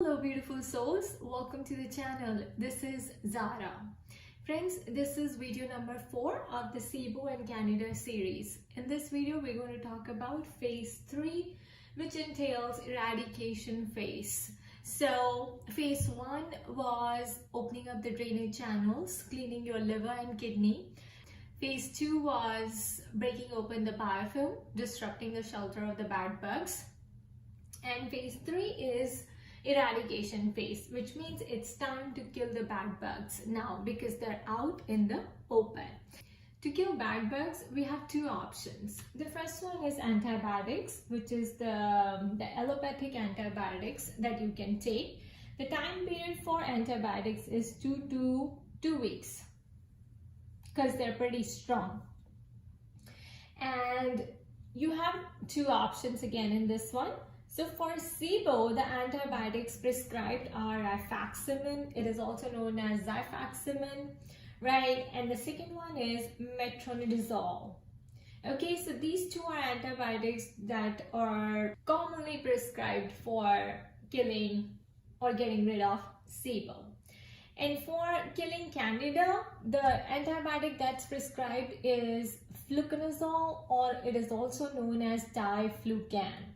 Hello beautiful souls, welcome to the channel. This is Zara. Friends, this is video number 4 of the SIBO and Candida series. In this video we're going to talk about phase 3, which entails eradication phase. So phase 1 was opening up the drainage channels, cleaning your liver and kidney. Phase 2 was breaking open the biofilm, disrupting the shelter of the bad bugs. And phase 3 is eradication phase, which means it's time to kill the bad bugs now because they're out in the open. To kill bad bugs, we have two options. The first one is antibiotics, which is the allopathic antibiotics that you can take. The time period for antibiotics is 2 to 2 weeks because they're pretty strong. And you have two options again in this one. So for SIBO, the antibiotics prescribed are rifaximin. It is also known as xifaxan, right? And the second one is metronidazole. Okay, so these two are antibiotics that are commonly prescribed for killing or getting rid of SIBO. And for killing Candida, the antibiotic that's prescribed is fluconazole, or it is also known as diflucan.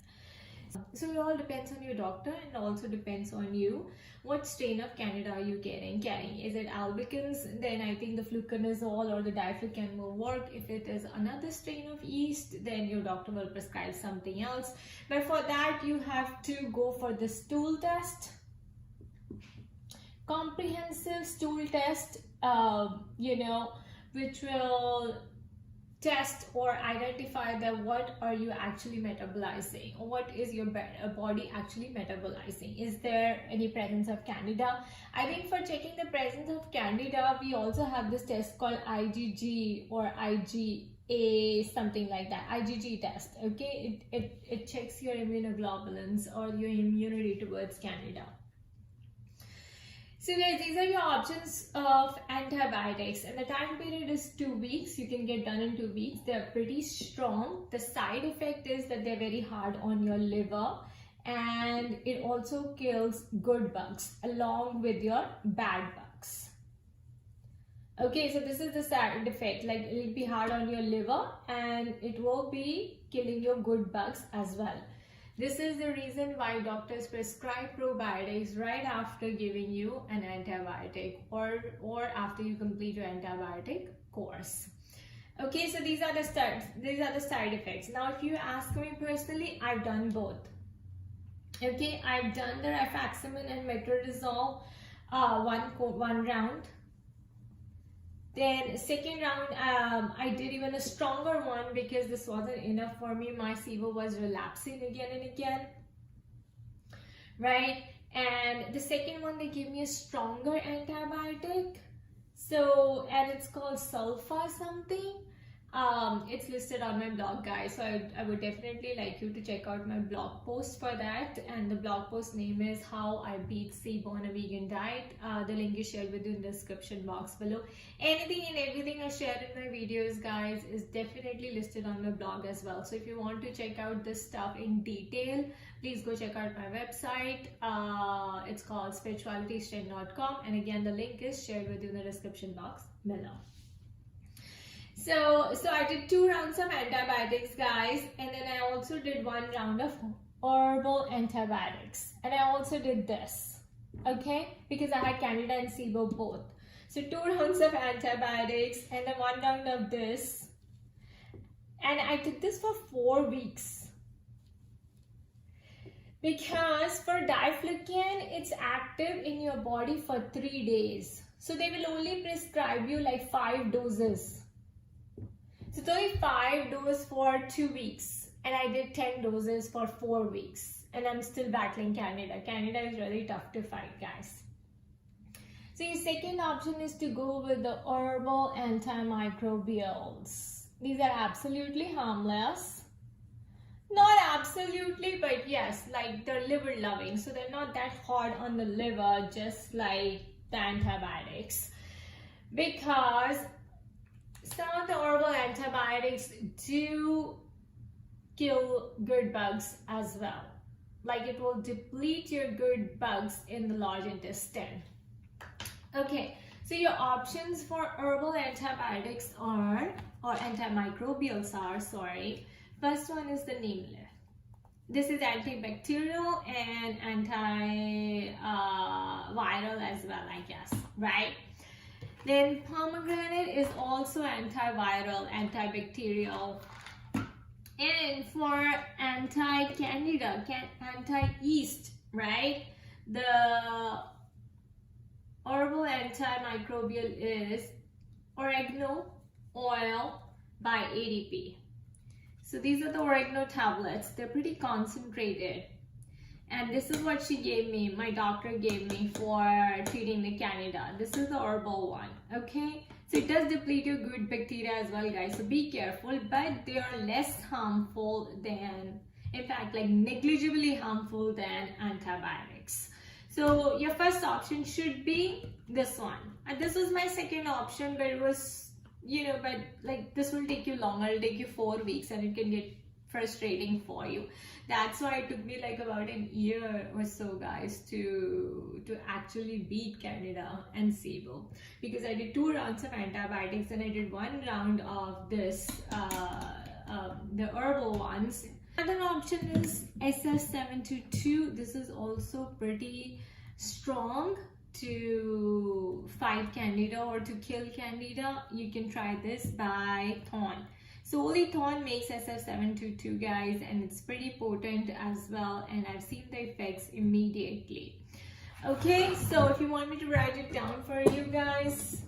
So it all depends on your doctor and also depends on you. What strain of Candida are you carrying? Is it albicans? Then I think the fluconazole or the diflucan will work. If it is another strain of yeast, then your doctor will prescribe something else. But for that, you have to go for the stool test. Comprehensive stool test, which will test or identify that what are you actually metabolizing, or what is your body actually metabolizing. Is there any presence of Candida? I think for checking the presence of Candida, we also have this test called IgG or IgA, something like that, IgG test. Okay, it checks your immunoglobulins or your immunity towards Candida. So guys, these are your options of antibiotics, and the time period is 2 weeks. You can get done in 2 weeks. They're pretty strong. The side effect is that they're very hard on your liver, and it also kills good bugs along with your bad bugs. Okay, so this is the side effect, like it will be hard on your liver and it will be killing your good bugs as well. This is the reason why doctors prescribe probiotics right after giving you an antibiotic or after you complete your antibiotic course. Okay, so these are the side effects. Now, if you ask me personally, I've done both. Okay, I've done the rifaximin and metronidazole one round. Then second round, I did even a stronger one because this wasn't enough for me. My SIBO was relapsing again and again, right? And the second one, they gave me a stronger antibiotic. So, and it's called sulfa something. It's listed on my blog, guys, so I would definitely like you to check out my blog post for that, and the blog post name is How I Beat SIBO on a Vegan Diet. The link is shared with you in the description box below. Anything and everything I share in my videos, guys, is definitely listed on my blog as well. So if you want to check out this stuff in detail, please go check out my website. It's called spiritualitystrength.com, and again the link is shared with you in the description box below. So I did 2 rounds of antibiotics, guys, and then I also did 1 round of herbal antibiotics, and I also did this, okay, because I had Candida and SIBO both. So 2 rounds of antibiotics and then 1 round of this, and I did this for 4 weeks because for diflucan, it's active in your body for 3 days, so they will only prescribe you like 5 doses. So it's only 5 doses for 2 weeks, and I did 10 doses for 4 weeks, and I'm still battling Candida. Candida is really tough to fight, guys. So your second option is to go with the herbal antimicrobials. These are absolutely harmless. Not absolutely, but yes, like they're liver loving, so they're not that hard on the liver, just like the antibiotics. Because some of the herbal antibiotics do kill good bugs as well. like it will deplete your good bugs in the large intestine. Okay, so your options for herbal antibiotics are, or antimicrobials are, sorry. First one is the neem leaf. This is antibacterial and anti-viral as well, I guess, right? Then pomegranate is also antiviral, antibacterial. And for anti-candida, anti-yeast, right? The herbal antimicrobial is oregano oil by ADP. So these are the oregano tablets. They're pretty concentrated. And this is what she gave me, my doctor gave me for treating the Candida. This is the herbal one, okay? So it does deplete your good bacteria as well, guys. So be careful, but they are less harmful than, in fact, like negligibly harmful than antibiotics. So your first option should be this one. And this was my second option, but it was, you know, but like this will take you longer. It'll take you 4 weeks and it can get frustrating for you. That's why it took me like about an year or so, guys, to actually beat Candida and SIBO, because I did 2 rounds of antibiotics and I did 1 round of this the herbal ones. Another option is SF722. This is also pretty strong to fight Candida or to kill Candida. You can try this by Thorn. So only Thorn makes SF722, guys, and it's pretty potent as well, and I've seen the effects immediately. Okay, so if you want me to write it down for you guys,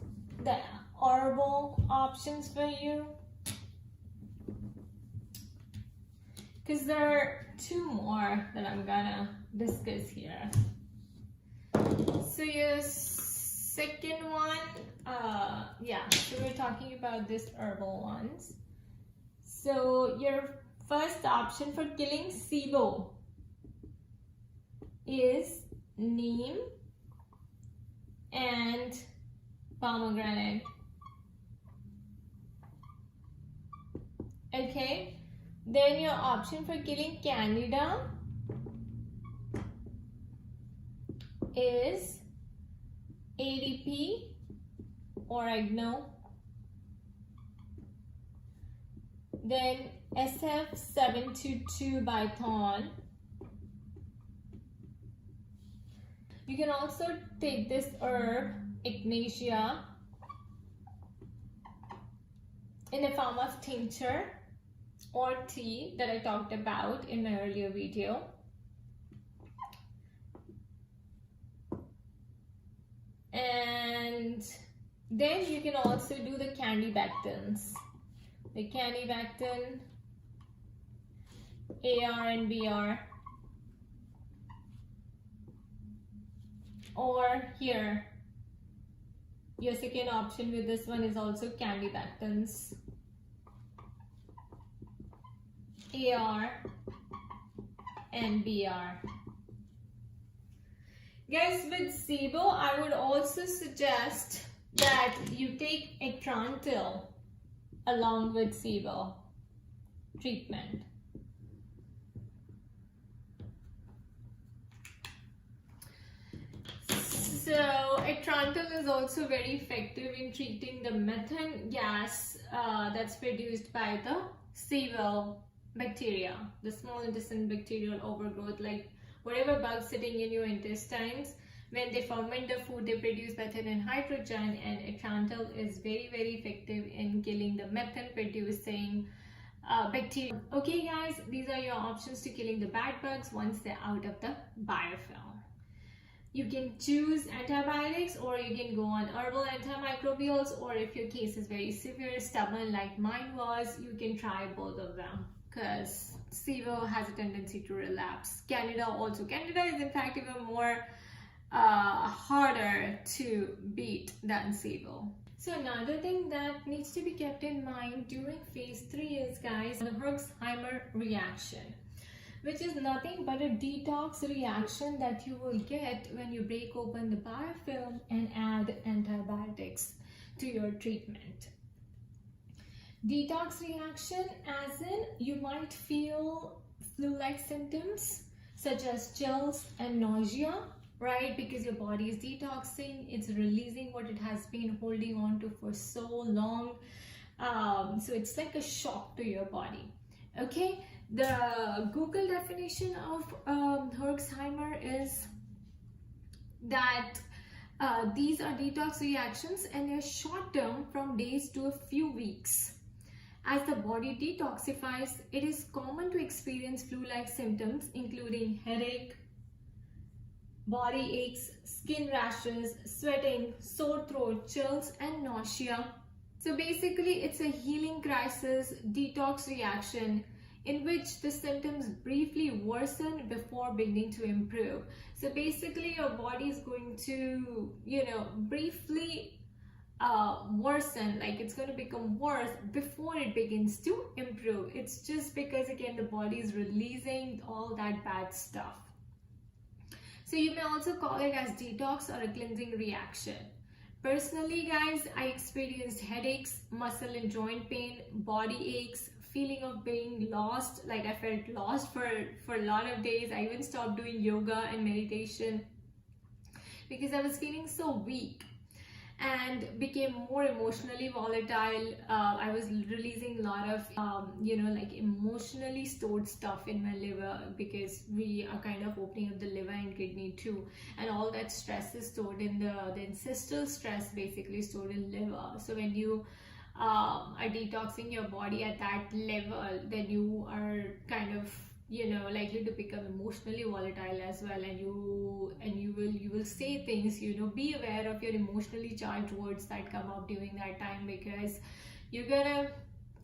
the herbal options for you, because there are 2 more that I'm gonna discuss here. So your second one, so we're talking about this herbal ones. So your first option for killing SIBO is neem and pomegranate. Okay, then your option for killing Candida is ADP, oregano, then SF722 by Thorn. You can also take this herb, Echinacea, in the form of tincture or tea that I talked about in my earlier video. And then you can also do the candibactins. The candibactin, AR and BR. Or here, your second option with this one is also candibactins, AR and BR. Guys, with SIBO, I would also suggest that you take Atrantil along with SIBO treatment. So Atrantil is also very effective in treating the methane gas that's produced by the SIBO bacteria, the small intestine bacterial overgrowth, like whatever bugs sitting in your intestines. When they ferment the food, they produce methane and hydrogen, and Atrantil is very, very effective in killing the methane producing bacteria. Okay guys, these are your options to killing the bad bugs once they're out of the biofilm. You can choose antibiotics, or you can go on herbal antimicrobials, or if your case is very severe, stubborn like mine was, you can try both of them, because SIBO has a tendency to relapse. Candida also. Candida is in fact even more harder to beat than SIBO. So another thing that needs to be kept in mind during phase 3 is, guys, the Herxheimer reaction, which is nothing but a detox reaction that you will get when you break open the biofilm and add antibiotics to your treatment. Detox reaction as in you might feel flu-like symptoms, such as chills and nausea, right? Because your body is detoxing, it's releasing what it has been holding on to for so long. So it's like a shock to your body. Okay, the Google definition of Herxheimer is that these are detox reactions and they're short term from days to a few weeks. As the body detoxifies, it is common to experience flu-like symptoms including headache, body aches, skin rashes, sweating, sore throat, chills, and nausea. So basically, it's a healing crisis detox reaction in which the symptoms briefly worsen before beginning to improve. So basically, your body is going to, briefly worsen, like it's going to become worse before it begins to improve. It's just because, again, the body is releasing all that bad stuff. So you may also call it as detox or a cleansing reaction. Personally, guys, I experienced headaches, muscle and joint pain, body aches, feeling of being lost, like I felt lost for a lot of days. I even stopped doing yoga and meditation because I was feeling so weak and became more emotionally volatile. I was releasing a lot of like emotionally stored stuff in my liver, because we are kind of opening up the liver and kidney too, and all that stress is stored in the ancestral stress, basically stored in liver. So when you are detoxing your body at that level, then you are kind of likely to become emotionally volatile as well, and you will say things, be aware of your emotionally charged words that come up during that time, because you're gonna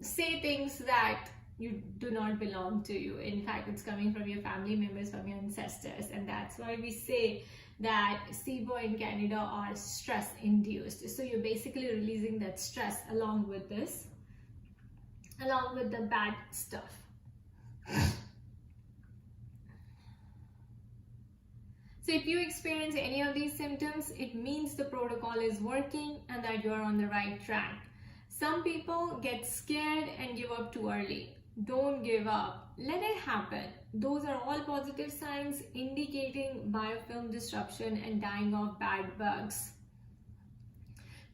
say things that you do not belong to you. In fact, it's coming from your family members, from your ancestors, and that's why we say that SIBO and Candida are stress induced. So you're basically releasing that stress along with the bad stuff. So if you experience any of these symptoms, it means the protocol is working and that you're on the right track. Some people get scared and give up too early. Don't give up. Let it happen. Those are all positive signs indicating biofilm disruption and dying of bad bugs.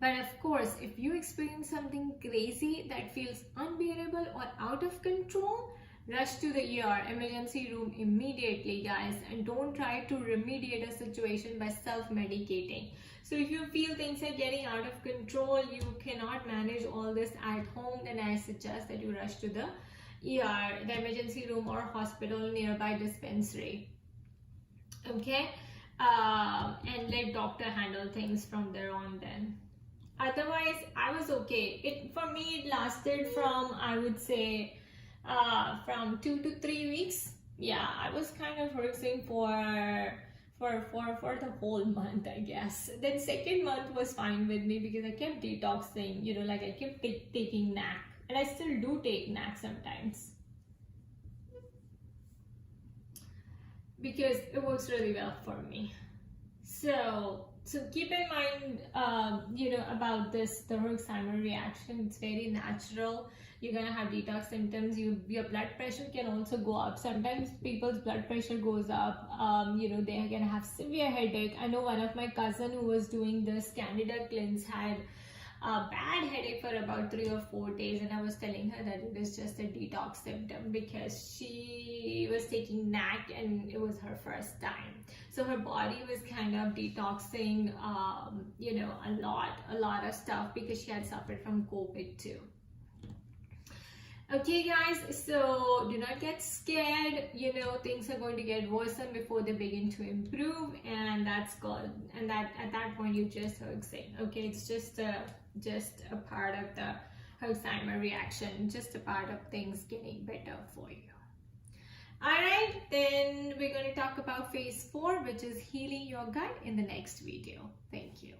But of course, if you experience something crazy that feels unbearable or out of control, rush to the ER, emergency room immediately, guys, and don't try to remediate a situation by self-medicating. So if you feel things are getting out of control, you cannot manage all this at home, then I suggest that you rush to the ER, the emergency room or hospital nearby dispensary. Okay, and let doctor handle things from there on then. Otherwise, I was okay. For me, it lasted from, I would say, from 2 to 3 weeks. Yeah, I was kind of rehearsing for the whole month, I guess. Then second month was fine with me because I kept detoxing, like I kept taking NAC, and I still do take NAC sometimes because it works really well for me. So keep in mind, about the Herxheimer reaction. It's very natural. You're gonna have detox symptoms. Your blood pressure can also go up. Sometimes people's blood pressure goes up. They're gonna have severe headache. I know one of my cousin who was doing this Candida cleanse had a bad headache for about 3 or 4 days, and I was telling her that it is just a detox symptom because she was taking NAC and it was her first time. So her body was kind of detoxing, a lot of stuff because she had suffered from COVID too. Okay guys, so do not get scared. Things are going to get worse before they begin to improve, and that's good. And that at that point you just Herxheimer. Okay, it's just a part of the Herxheimer reaction, just a part of things getting better for you. Alright, then we're going to talk about phase 4, which is healing your gut, in the next video. Thank you.